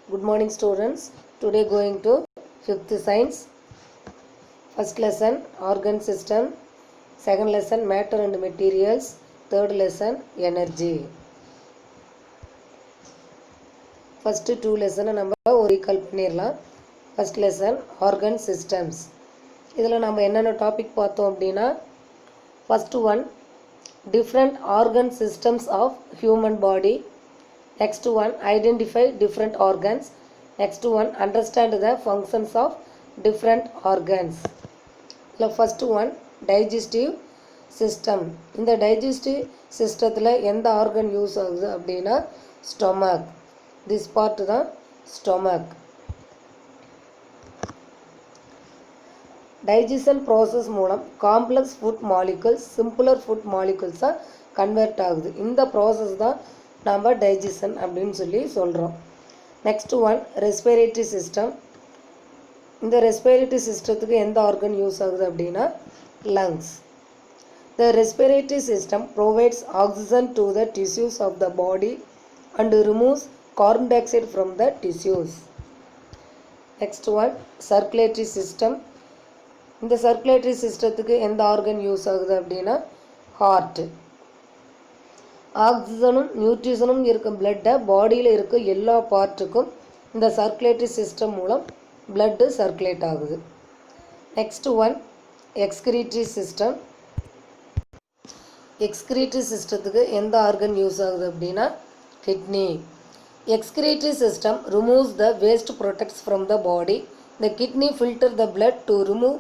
Good morning students. Today going to 5th science. First lesson organ system. Second lesson matter and materials. Third lesson energy. First two lesson நம்ம ஒரு recall பண்ணிரலாம். First lesson organ systems. இதில் நம்ம என்னென்ன topic பார்த்தோம் அப்படின்னா first one different organ systems of human body. Next one, identify different organs. Next one, understand the functions of different organs. The first one, digestive system. In the digestive system, எந்த organ use ஆகுது அப்படின்னா stomach. This part தான் stomach. Digestion process மூலம் complex food molecules, simpler food molecules convert ஆகுது. இந்த process தான் நம்ம digestion அப்படின்னு சொல்லி சொல்கிறோம். Next one respiratory system. இந்த ரெஸ்பிரேட்டரி சிஸ்டத்துக்கு எந்த ஆர்கன் யூஸ் ஆகுது அப்படின்னா lungs. The respiratory system provides oxygen to the tissues of the body and removes carbon dioxide from the tissues. Next one circulatory system. இந்த circulatory சிஸ்டத்துக்கு எந்த organ use ஆகுது அப்படின்னா ஹார்ட். ஆக்சிஜனும் நியூட்ரிஷனும் இருக்க பிளட்டை பாடியில் இருக்க எல்லா பார்ட்டுக்கும் இந்த சர்க்குலேட்டரி சிஸ்டம் மூலம் பிளட்டு சர்க்குலேட் ஆகுது. Next one excretory system. Excretory சிஸ்டத்துக்கு எந்த ஆர்கன் யூஸ் ஆகுது அப்படின்னா kidney. Excretory system removes the waste products from the body. The kidney filter the blood to remove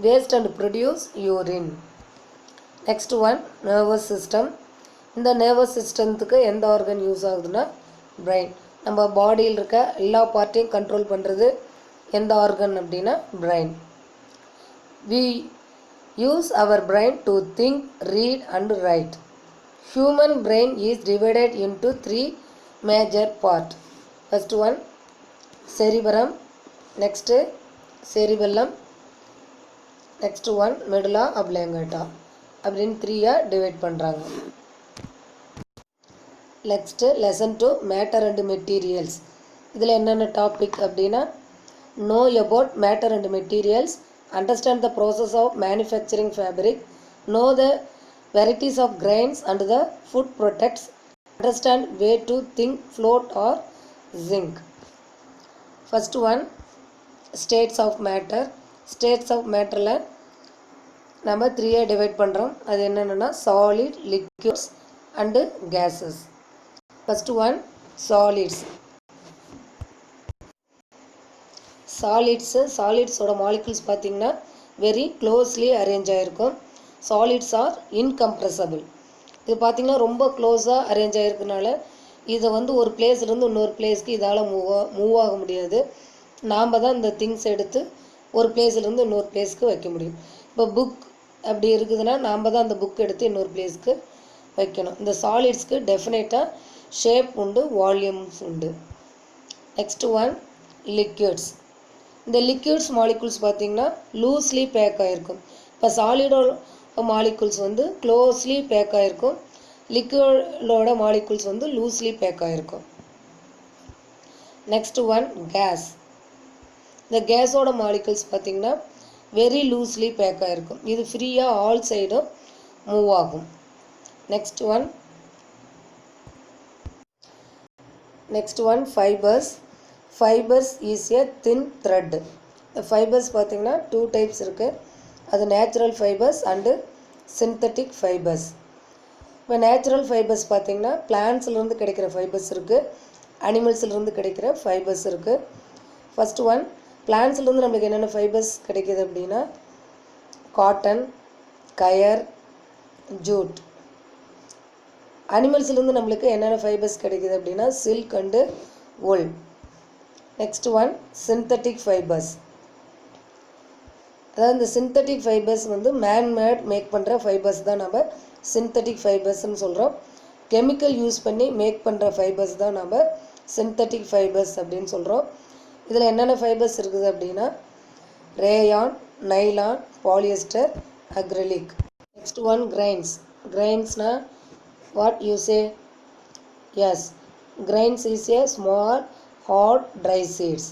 waste and produce urine. Next one nervous system. இந்த nervous சிஸ்டத்துக்கு எந்த organ use ஆகுதுன்னா brain. நம்ம பாடியில் இருக்க எல்லா பார்ட்டையும் கண்ட்ரோல் பண்ணுறது எந்த ஆர்கன் அப்படின்னா brain. We use our brain to think, read and write. Human brain is divided into 3 major part. First one cerebrum, next cerebellum, next one medulla oblongata 3 divide பண்ணுறாங்க. Next lesson 2 matter and materials. இதில் என்னென்ன topic அப்படின்னா know about matter and materials, understand the process of manufacturing fabric, know the varieties of grains and the food products, understand way to think, float R zinc. First one states of matter. States of மேட்டரில் நம்ம 3 divide பண்ணுறோம். அது என்னென்னா solid, liquids and gases. First one solids. சாலிட்ஸோட molecules பார்த்திங்கன்னா very closely arrange ஆகிருக்கும். Solids are incompressible. இது பார்த்திங்கன்னா ரொம்ப க்ளோஸாக அரேஞ்ச் ஆகிருக்கனால இதை ஒரு பிளேஸ்லேருந்து இன்னொரு பிளேஸ்க்கு இதால் மூவ் ஆக முடியாது. நாம் தான் இந்த திங்ஸ் எடுத்து ஒரு பிளேஸ்லேருந்து இன்னொரு பிளேஸ்க்கு வைக்க முடியும். இப்போ புக் அப்படி இருக்குதுன்னா நாம் தான் அந்த புக் எடுத்து இன்னொரு பிளேஸ்க்கு வைக்கணும். இந்த சாலிட்ஸ்க்கு டெஃபினட்டாக ஷேப் உண்டு, வால்யூம்ஸ் உண்டு. Next one liquids. இந்த லிக்விட்ஸ் மாலிகுல்ஸ் பார்த்திங்கன்னா லூஸ்லி பேக் ஆகிருக்கும். இப்போ சாலிடோட மாலிகுல்ஸ் க்ளோஸ்லி பேக் ஆகிருக்கும், லிக்விடோட மாலிகுல்ஸ் லூஸ்லி பேக் ஆகிருக்கும். Next one gas. இந்த கேஸோட மாலிகுல்ஸ் பார்த்திங்கன்னா வெரி லூஸ்லி பேக் ஆகிருக்கும். இது ஃப்ரீயாக ஆல் சைடும் மூவ் ஆகும். Next one fibres. Fibres is a thin thread. Fibres பார்த்திங்கன்னா 2 டைப்ஸ் இருக்குது. அது natural fibres and synthetic fibres. இப்போ நேச்சுரல் ஃபைபர்ஸ் பார்த்திங்கன்னா பிளான்ட்ஸ்லேருந்து கிடைக்கிற ஃபைபர்ஸ் இருக்குது, அனிமல்ஸ்லேருந்து கிடைக்கிற ஃபைபர்ஸ் இருக்குது. ஃபர்ஸ்ட் ஒன் பிளான்ட்ஸ்லேருந்து நம்மளுக்கு என்னென்ன ஃபைபர்ஸ் கிடைக்கிது அப்படின்னா காட்டன், கயர், ஜூட். அனிமல்ஸ்லேருந்து நம்மளுக்கு என்னென்ன ஃபைபர்ஸ் கிடைக்கிது அப்படின்னா silk and wool. Next one synthetic fibres. அதாவது இந்த சிந்தட்டிக் ஃபைபர்ஸ் மேன்மேட் மேக் பண்ணுற ஃபைபர்ஸ் தான் நம்ம சிந்தட்டிக் ஃபைபர்ஸ்ன்னு சொல்கிறோம். கெமிக்கல் யூஸ் பண்ணி மேக் பண்ணுற ஃபைபர்ஸ் தான் நம்ம சிந்தட்டிக் ஃபைபர்ஸ் அப்படின்னு சொல்கிறோம். இதில் என்னென்ன ஃபைபர்ஸ் இருக்குது அப்படின்னா rayon, nylon, polyester, acrylic. Next one grains. கிரைன்ஸ்னால் what you say? Yes, grains is a small hard dry seeds.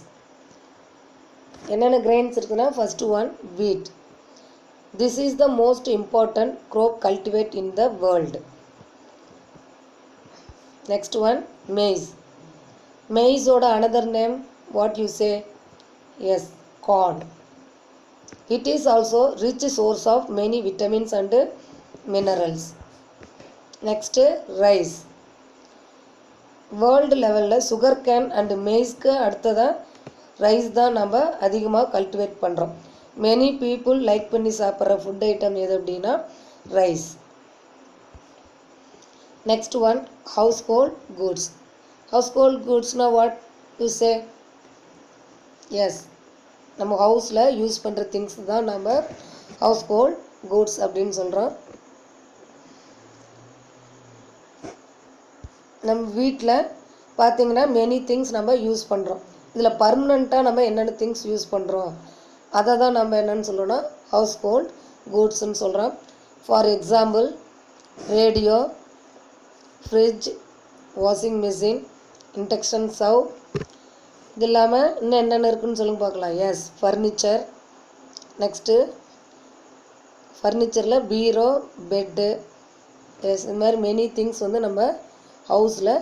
என்னென்ன grains இருக்குன்னா first one wheat. This is the most important crop cultivate in the world. Next one maize. Maize oda another name what you say? Yes, corn. It is also rich source of many vitamins and minerals. Next rice. World level sugar cane and maize க்கு அடுத்ததா rice தான் நம்ம அதிகமாக cultivate பண்ணுறோம். Many people like பண்ணி சாப்பிட்ற food item எது அப்படின்னா rice. Next one house hold goods. House hold குட்ஸ்னால் வாட் யூ சே? எஸ், நம்ம ஹவுஸில் யூஸ் பண்ணுற திங்ஸ் தான் நம்ம ஹவுஸ் ஹோல்ட் குட்ஸ் அப்படின்னு சொல்கிறோம். நம்ம வீட்டில் பார்த்திங்கன்னா மெனி திங்ஸ் நம்ம யூஸ் பண்ணுறோம். இதில் பர்மனெண்ட்டாக நம்ம என்னென்ன திங்ஸ் யூஸ் பண்ணுறோம் அதை தான் நம்ம என்னென்னு சொல்கிறோன்னா ஹவுஸ் ஹோல்ட் குட்ஸ்ன்னு சொல்கிறோம். For example radio, fridge, washing machine, induction stove. இது இல்லாமல் இன்னும் என்னென்ன இருக்குதுன்னு சொல்லுங்க பார்க்கலாம். Yes, furniture. நெக்ஸ்ட்டு ஃபர்னிச்சரில் பீரோ, பெட்டு. எஸ், இது மாதிரி மெனி திங்ஸ் வந்து நம்ம ஹவுஸில்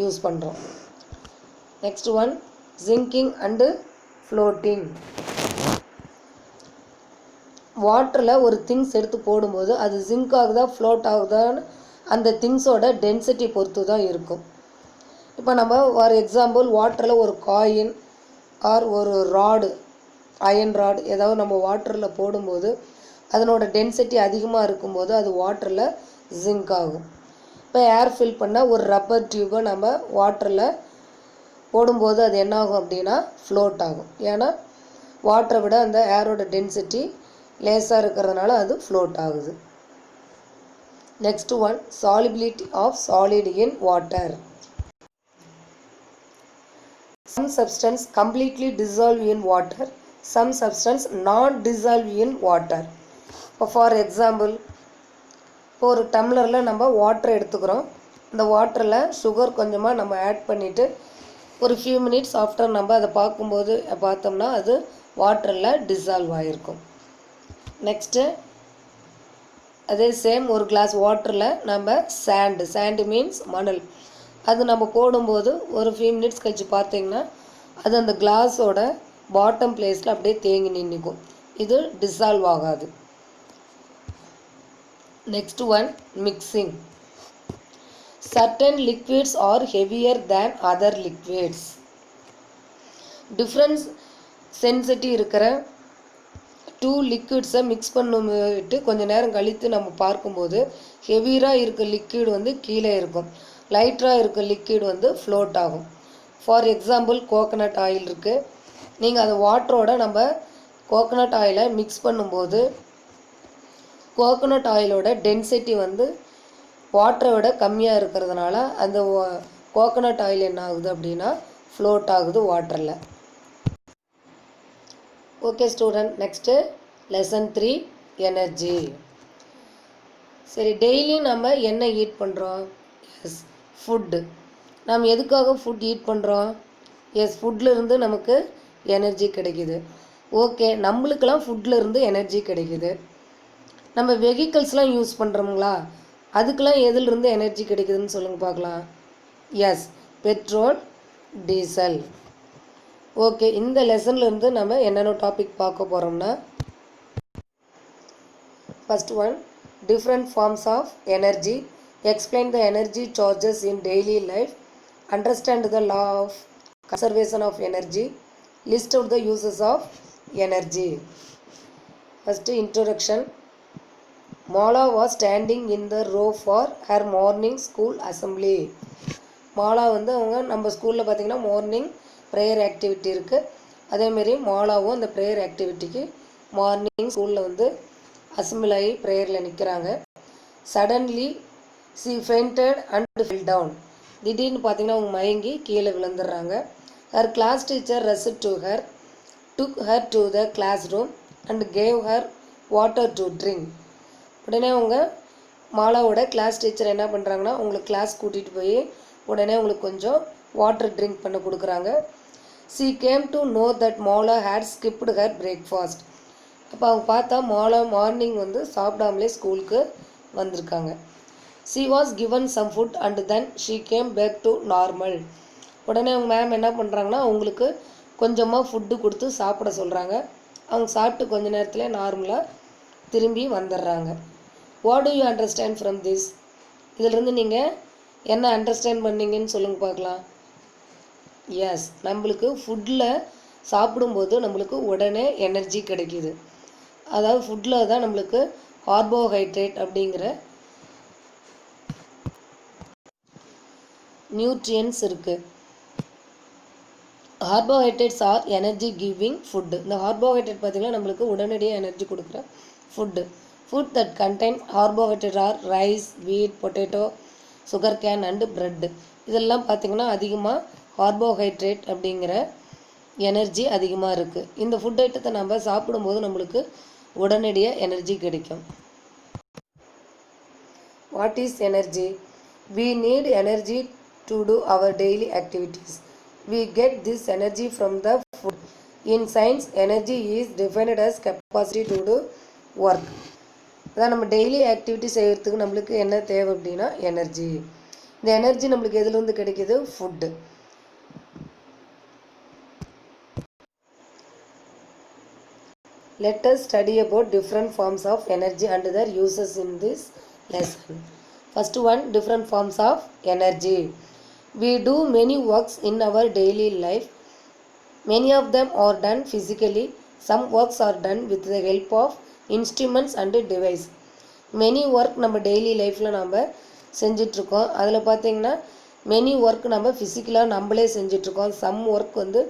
யூஸ் பண்ணுறோம். Next one sinking and floating. வாட்டரில் ஒரு திங்ஸ் எடுத்து போடும்போது அது ஜிங்க் ஆகுதா ஃப்ளோட் ஆகுதான்னு அந்த திங்ஸோட டென்சிட்டி பொறுத்து தான் இருக்கும். இப்போ நம்ம ஃபார் எக்ஸாம்பிள் வாட்டரில் ஒரு காயின் ஆர் ஒரு ராடு, அயன் ராடு ஏதாவது நம்ம வாட்டரில் போடும்போது அதனோட டென்சிட்டி அதிகமாக இருக்கும்போது அது வாட்டரில் ஜிங்க் ஆகும். இப்போ ஏர் ஃபில் பண்ண ஒரு ரப்பர் டியூப்பை நம்ம வாட்டரில் போடும்போது அது என்ன ஆகும் அப்படின்னா ஃப்ளோட் ஆகும். ஏன்னா வாட்டரை விட அந்த ஏரோட டென்சிட்டி லேஸாக இருக்கிறதுனால அது ஃப்ளோட் ஆகுது. Next one solubility of solid in water. Some substance completely dissolve in water, some substance not dissolve in water. இப்போ ஃபார் எக்ஸாம்பிள் இப்போ ஒரு டம்ளரில் நம்ம வாட்டர் எடுத்துக்கிறோம். இந்த வாட்டரில் சுகர் கொஞ்சமாக நம்ம ஆட் பண்ணிவிட்டு ஒரு ஃபியூ மினிட்ஸ் ஆஃப்டர் நம்ம அதை பார்க்கும்போது பார்த்தோம்னா அது வாட்டரில் டிசால்வ் ஆகிருக்கும். நெக்ஸ்ட்டு அதே சேம் ஒரு கிளாஸ் வாட்டரில் நம்ம சாண்டு மீன்ஸ் மணல், அது நம்ம போடும்போது ஒரு ஃபியூ மினிட்ஸ் கழிச்சு பார்த்திங்கன்னா அது அந்த கிளாஸோட பாட்டம் பிளேஸில் அப்படியே தேங்கி நின்றுக்கும். இது டிசால்வ் ஆகாது. Next one mixing. Certain liquids are heavier than other liquids. Different density இருக்கிற டூ லிக்விட்ஸை மிக்ஸ் பண்ணிட்டு கொஞ்சம் நேரம் கழித்து நம்ம பார்க்கும்போது ஹெவியாக இருக்க லிக்விட் வந்து கீழே இருக்கும், லைட்டராக இருக்க லிக்விட் வந்து ஃப்ளோட் ஆகும். ஃபார் எக்ஸாம்பிள் கோகனட் ஆயில் இருக்குது. நீங்கள் அந்த வாட்டரோட நம்ம கோகனட் ஆயிலை மிக்ஸ் பண்ணும்போது கோகனட் ஆயிலோட டென்சிட்டி வந்து வாட்டரை விட கம்மியாக இருக்கிறதுனால அந்த கோகனட் ஆயில் என்ன ஆகுது அப்படின்னா ஃப்ளோட் ஆகுது வாட்டரில். Okay student, next lesson 3 energy. சரி, டெய்லி நம்ம என்ன ஈட் பண்ணுறோம்? Yes, food. நம்ம எதுக்காக ஃபுட் ஈட் பண்ணுறோம்? எஸ், ஃபுட்லேருந்து நமக்கு எனர்ஜி கிடைக்கிது. ஓகே, நம்மளுக்கெல்லாம் ஃபுட்லேருந்து எனர்ஜி கிடைக்கிது. நம்ம வெஹிக்கிள்ஸ்லாம் யூஸ் பண்ணுறோங்களா, அதுக்கெலாம் எதிலிருந்து எனர்ஜி கிடைக்குதுன்னு சொல்லுங்கள் பார்க்கலாம். S, petrol, diesel. ஓகே, இந்த லெசன்லேருந்து நம்ம என்னென்ன டாபிக் பார்க்க போகிறோம்னா first one different forms of energy, explain the energy charges in daily life, understand the law of conservation of energy, list out the uses of energy. First introduction. Mala was standing in the row for her morning school assembly. Mala வந்து அவங்க நம்ம ஸ்கூலில் பார்த்திங்கன்னா morning prayer activity இருக்குது. அதேமாரி மாலாவும் அந்த prayer ஆக்டிவிட்டிக்கு morning ஸ்கூலில் வந்து அசம்பிள் ஆகி ப்ரேயரில் நிற்கிறாங்க. Suddenly she fainted and fell down. திடீர்னு பார்த்திங்கன்னா அவங்க மயங்கி கீழே விழுந்துடுறாங்க. her class teacher rushed to her, took her to the classroom and gave her water to drink. உடனே அவங்க மாலாவோட கிளாஸ் டீச்சர் என்ன பண்ணுறாங்கன்னா உங்களுக்கு கிளாஸ் கூட்டிகிட்டு போய் உடனே உங்களுக்கு கொஞ்சம் வாட்டர் ட்ரிங்க் பண்ண கொடுக்குறாங்க. She came to know that Mala had skipped her breakfast. அப்போ அவங்க பார்த்தா மார்னிங் வந்து சாப்பிடாமலே ஸ்கூலுக்கு வந்திருக்காங்க. She was given some food and then she came back to normal. உடனே அவங்க மேம் என்ன பண்ணுறாங்கன்னா அவங்களுக்கு கொஞ்சமாக ஃபுட்டு கொடுத்து சாப்பிட சொல்கிறாங்க. அவங்க சாப்பிட்டு கொஞ்ச நேரத்தில் நார்மலாக திரும்பி வந்துடுறாங்க. What to you understand from this? இதிலிருந்து நீங்கள் என்ன அண்டர்ஸ்டாண்ட் பண்ணீங்கன்னு சொல்லுங்கள் பார்க்கலாம். எஸ், நம்மளுக்கு ஃபுட்டில் சாப்பிடும்போது நம்மளுக்கு உடனே எனர்ஜி கிடைக்கிது. அதாவது ஃபுட்டில் தான் நம்மளுக்கு கார்போஹைட்ரேட் அப்படிங்கிற நியூட்ரியன்ஸ் இருக்குது. Carbohydrates are energy giving food. இந்த கார்போஹைட்ரேட் பார்த்திங்கன்னா நம்மளுக்கு உடனடியாக எனர்ஜி கொடுக்குற food. Food that contain carbohydrate are rice, wheat, potato, sugar cane and bread. இதெல்லாம் பார்த்திங்கன்னா அதிகமாக கார்போஹைட்ரேட் அப்படிங்கிற எனர்ஜி அதிகமாக இருக்குது. இந்த ஃபுட் ஐட்டத்தை நம்ம சாப்பிடும்போது நம்மளுக்கு உடனடியாக எனர்ஜி கிடைக்கும். What is energy? We need energy to do our daily activities. We get this energy from the food. In science, energy is defined as capacity to do work. அதான் நம்ம டெய்லி ஆக்டிவிட்டி செய்கிறதுக்கு நம்மளுக்கு என்ன தேவை அப்படின்னா energy. இந்த energy நம்மளுக்கு எதுலேருந்து கிடைக்கிது? Food. Let us study about different forms of energy and their uses in this lesson. First one, different forms of energy. We do many works in our daily life. Many of them are done physically. Some works are done with the help of instruments and device. Many work நம்ம daily லைஃப்பில் நம்ம செஞ்சிட்ருக்கோம். அதில் பார்த்திங்கன்னா many work நம்ம ஃபிசிக்கலாக நம்மளே செஞ்சிட்ருக்கோம். Some work வந்து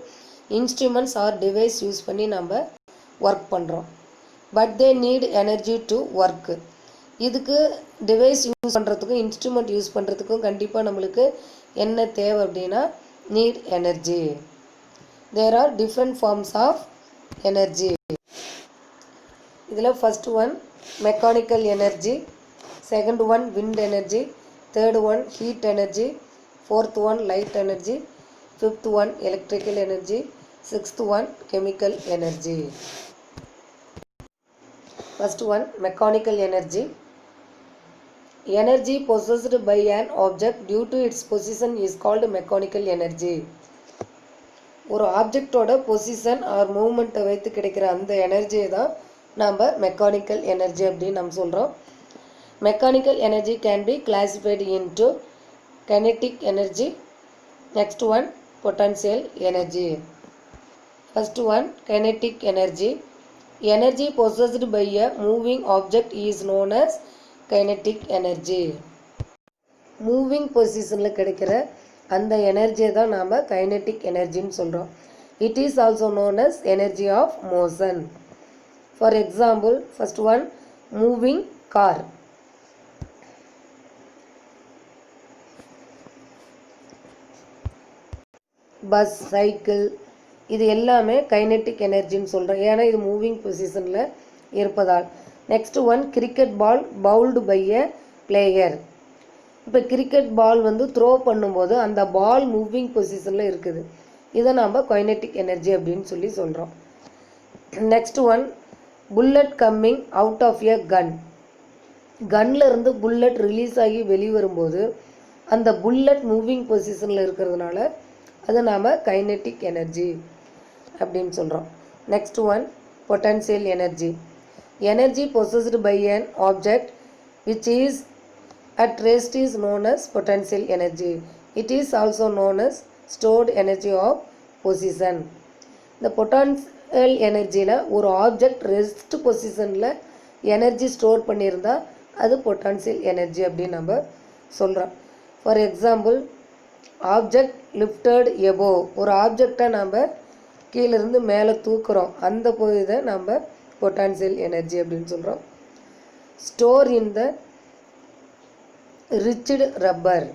இன்ஸ்ட்ருமெண்ட்ஸ் ஆர் டிவைஸ் யூஸ் பண்ணி நம்ம ஒர்க் பண்ணுறோம். But they need energy to work. இதுக்கு டிவைஸ் யூஸ் பண்ணுறதுக்கும் இன்ஸ்ட்ருமெண்ட் யூஸ் பண்ணுறதுக்கும் கண்டிப்பாக நம்மளுக்கு என்ன தேவை அப்படின்னா need energy. There are different forms of energy. இதில் first one mechanical energy, second one wind energy, third one heat energy, fourth one light energy, fifth one electrical energy, sixth one chemical energy. First one mechanical energy. Energy possessed by an object due to its position is called mechanical energy. ஒரு ஆப்ஜெக்டோட position R மூவ்மெண்ட்டை வைத்து கிடைக்கிற அந்த எனர்ஜியை தான் நம்ம mechanical energy அப்படின்னு நம்ம சொல்கிறோம். Mechanical energy can be classified into kinetic energy. Next one potential energy. First one kinetic energy. Energy possessed by a moving object is known as kinetic energy. Moving பொசிஷனில் கிடைக்கிற அந்த எனர்ஜியை தான் நாம் கைனெட்டிக் எனர்ஜின்னு சொல்கிறோம். It is also known as energy of motion. For example, first one moving car. Bus, cycle, இது எல்லாமே கைனெட்டிக் எனர்ஜின்னு சொல்கிறோம். ஏன்னா இது மூவிங் பொசிஷனில் இருப்பதால். Next one cricket ball bowled by a player. இப்போ கிரிக்கெட் பால் வந்து த்ரோ பண்ணும்போது அந்த பால் மூவிங் பொசிஷனில் இருக்குது. இதை நாம் கைனெட்டிக் எனர்ஜி அப்படின்னு சொல்லி சொல்கிறோம். Next one bullet coming out of a gun. கன்னில் இருந்து புல்லட் ரிலீஸ் ஆகி வெளிவரும்போது அந்த புல்லட் மூவிங் பொசிஷனில் இருக்கிறதுனால அது நாம் கைனெட்டிக் எனர்ஜி அப்படின்னு சொல்கிறோம். Next one potential energy. Energy possessed by an object which is at rest is known as potential energy. It is also known as stored energy of position. இந்த potential எனர்ஜியில் ஒரு object rest பொசிஷனில் energy store பண்ணியிருந்தா அது potential energy அப்படின்னு நம்ம சொல்கிறோம். For example, object lifted above. ஒரு ஆப்ஜெக்டை நம்ம கீழிருந்து மேலே தூக்குறோம், அந்த இதை நம்ம பொட்டன்ஷியல் எனர்ஜி அப்படின்னு சொல்கிறோம். ஸ்டோர் இன் த ரிச்சிடு ரப்பர்.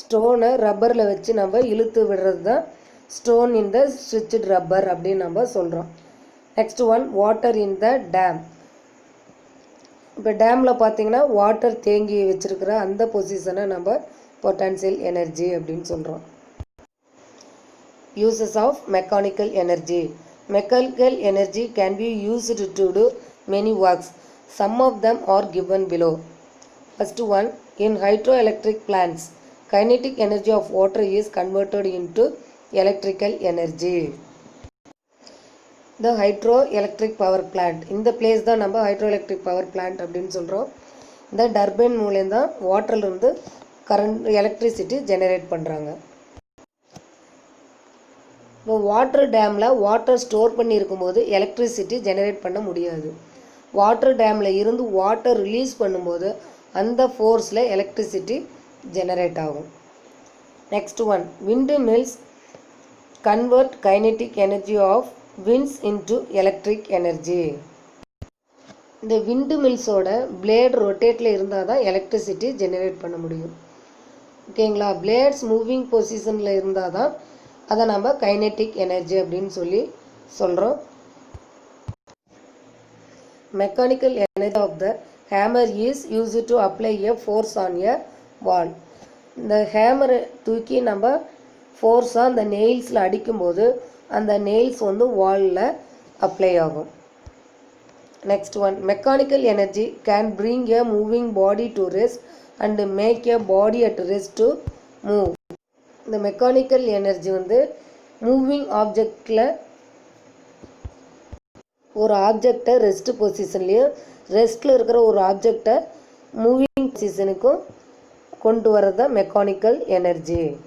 ஸ்டோனை ரப்பரில் வச்சு நம்ம இழுத்து விடுறது தான் ஸ்டோன் இன் த ரிச்சிடு ரப்பர் அப்படின்னு நம்ம சொல்கிறோம். Next one water in the dam. இப்போ டேமில் பார்த்தீங்கன்னா வாட்டர் தேங்கி வச்சுருக்கிற அந்த பொசிஷனை நம்ம பொட்டன்ஷியல் எனர்ஜி அப்படின்னு சொல்கிறோம். Uses of mechanical energy. Mechanical energy can be used to do many works. Some of them are given below. First one, in hydroelectric plants, kinetic energy of water is converted into electrical energy. The hydroelectric power plant. இந்த place தான் நம்ம ஹைட்ரோஎலக்ட்ரிக் power plant அப்படின்னு சொல்கிறோம். இந்த turbine மூலம் தான் வாட்டர்லேருந்து current electricity generate பண்ணுறாங்க. இப்போ வாட்டர் டேமில் வாட்டர் ஸ்டோர் பண்ணி இருக்கும்போது எலக்ட்ரிசிட்டி ஜெனரேட் பண்ண முடியாது. வாட்டர் டேமில் இருந்து வாட்டர் ரிலீஸ் பண்ணும்போது அந்த ஃபோர்ஸில் எலக்ட்ரிசிட்டி ஜெனரேட் ஆகும். Next one, windmills convert kinetic energy of winds into electric energy. இந்த விண்டு மில்ஸோட பிளேட் ரொட்டேட்டில் இருந்தால் தான் எலக்ட்ரிசிட்டி ஜெனரேட் பண்ண முடியும். ஓகேங்களா? பிளேட்ஸ் மூவிங் பொசிஷனில் இருந்தால் தான் அதை நம்ம கைனெட்டிக் எனர்ஜி அப்படின்னு சொல்கிறோம். Mechanical energy of the hammer is use to apply a force on a wall. இந்த ஹேமரை தூக்கி நம்ம ஃபோர்ஸாக அந்த நெயில்ஸில் அடிக்கும்போது அந்த நெயில்ஸ் வந்து வாலில் அப்ளை ஆகும். Next one, mechanical energy can bring a moving body to rest and make a body at rest to move. இந்த மெக்கானிக்கல் எனர்ஜி வந்து மூவிங் ஆப்ஜெக்டில் ஒரு ஆப்ஜெக்டை ரெஸ்ட் பொசிஷன்லேயும் ரெஸ்ட்டில் இருக்கிற ஒரு ஆப்ஜெக்டை மூவிங் பொசிஷனுக்கும் கொண்டு வரது தான் மெக்கானிக்கல் எனர்ஜி.